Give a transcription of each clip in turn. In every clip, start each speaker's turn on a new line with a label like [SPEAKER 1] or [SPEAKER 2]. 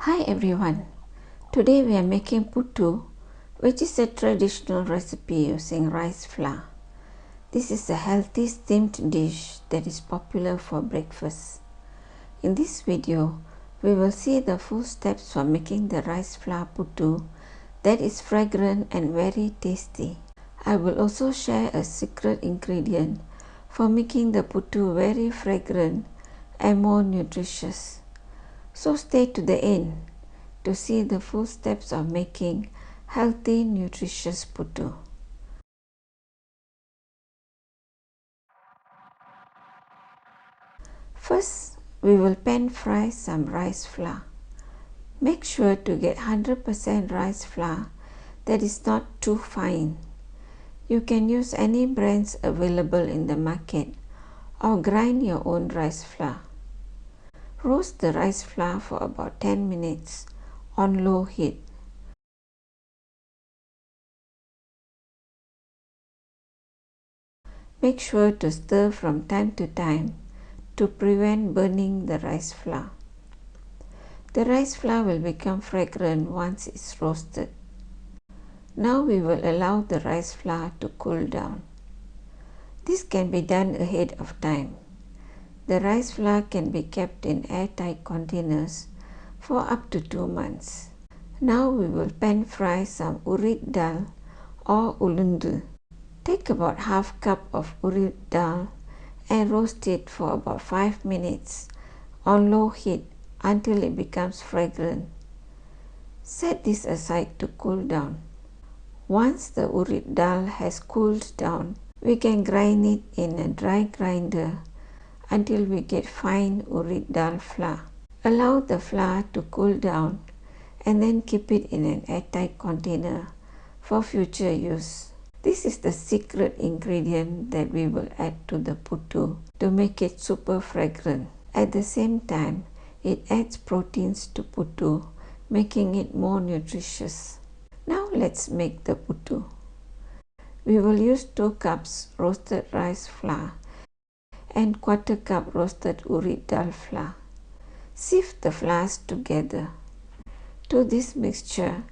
[SPEAKER 1] Hi everyone, today we are making puttu, which is a traditional recipe using rice flour. This is a healthy steamed dish that is popular for breakfast. In this video, we will see the full steps for making the rice flour puttu that is fragrant and very tasty. I will also share a secret ingredient for making the puttu very fragrant and more nutritious. So stay to the end to see the full steps of making healthy, nutritious puttu. First, we will pan fry some rice flour. Make sure to get 100% rice flour that is not too fine. You can use any brands available in the market or grind your own rice flour. Roast the rice flour for about 10 minutes on low heat. Make sure to stir from time to time to prevent burning the rice flour. The rice flour will become fragrant once it's roasted. Now we will allow the rice flour to cool down. This can be done ahead of time. The rice flour can be kept in airtight containers for up to 2 months. Now we will pan fry some urad dal or ulundu. Take about half cup of urad dal and roast it for about 5 minutes on low heat until it becomes fragrant. Set this aside to cool down. Once the urad dal has cooled down, we can grind it in a dry grinder until we get fine urad dal flour. Allow the flour to cool down and then keep it in an airtight container for future use. This is the secret ingredient that we will add to the puttu to make it super fragrant. At the same time, it adds proteins to puttu, making it more nutritious. Now let's make the puttu. We will use 2 cups roasted rice flour and 1/4 cup roasted urad dal flour. Sieve the flours together. To this mixture,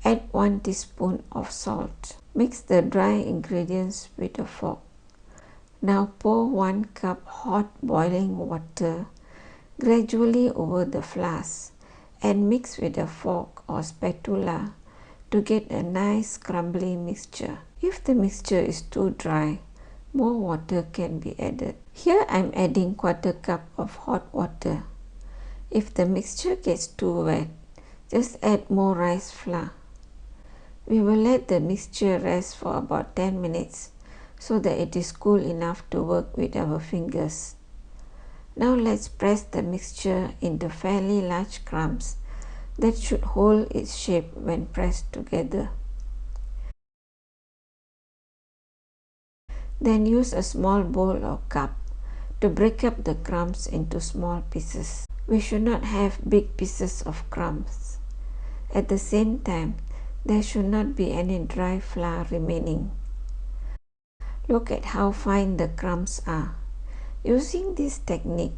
[SPEAKER 1] add 1 teaspoon of salt. Mix the dry ingredients with a fork. Now pour 1 cup hot boiling water gradually over the flours and mix with a fork or spatula to get a nice crumbly mixture. If the mixture is too dry, more water can be added. Here I am adding 1/4 cup of hot water. If the mixture gets too wet, just add more rice flour. We will let the mixture rest for about 10 minutes so that it is cool enough to work with our fingers. Now let's press the mixture into fairly large crumbs that should hold its shape when pressed together. Then use a small bowl or cup to break up the crumbs into small pieces. We should not have big pieces of crumbs. At the same time, there should not be any dry flour remaining. Look at how fine the crumbs are. Using this technique,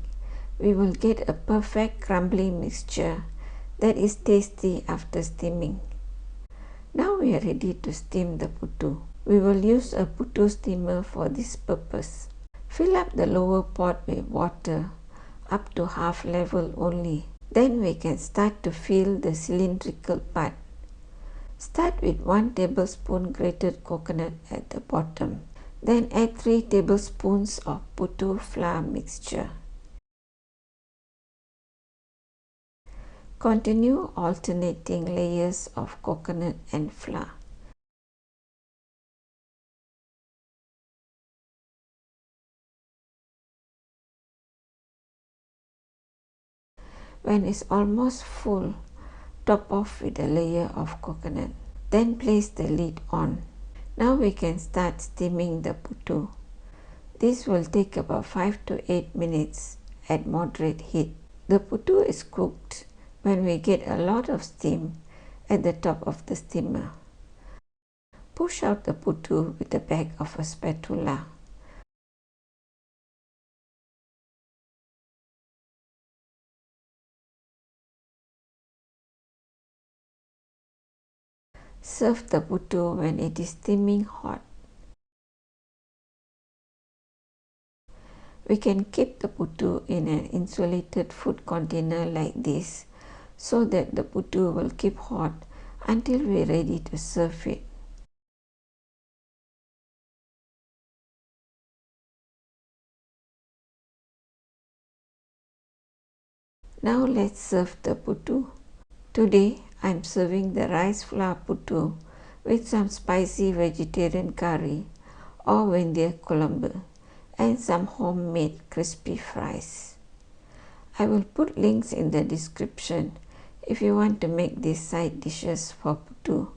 [SPEAKER 1] we will get a perfect crumbly mixture that is tasty after steaming. Now we are ready to steam the puttu. We will use a puttu steamer for this purpose. Fill up the lower pot with water up to half level only. Then we can start to fill the cylindrical part. Start with 1 tablespoon grated coconut at the bottom. Then add 3 tablespoons of puttu flour mixture. Continue alternating layers of coconut and flour. When it's almost full, top off with a layer of coconut. Then place the lid on. Now we can start steaming the puttu. This will take about 5 to 8 minutes at moderate heat. The puttu is cooked when we get a lot of steam at the top of the steamer. Push out the puttu with the back of a spatula. Serve the puttu when it is steaming hot. We can keep the puttu in an insulated food container like this so that the puttu will keep hot until we are ready to serve it. Now let's serve the puttu. Today I am serving the rice flour puttu with some spicy vegetarian curry or vendia kulambu and some homemade crispy fries. I will put links in the description if you want to make these side dishes for puttu.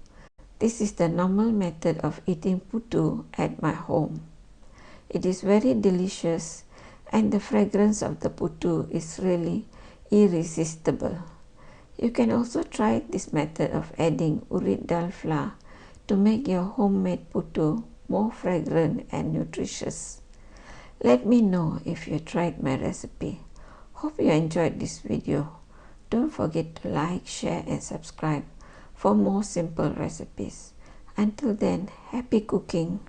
[SPEAKER 1] This is the normal method of eating puttu at my home. It is very delicious and the fragrance of the puttu is really irresistible. You can also try this method of adding urid dal flour to make your homemade puttu more fragrant and nutritious. Let me know if you tried my recipe. Hope you enjoyed this video. Don't forget to like, share and subscribe for more simple recipes. Until then, happy cooking!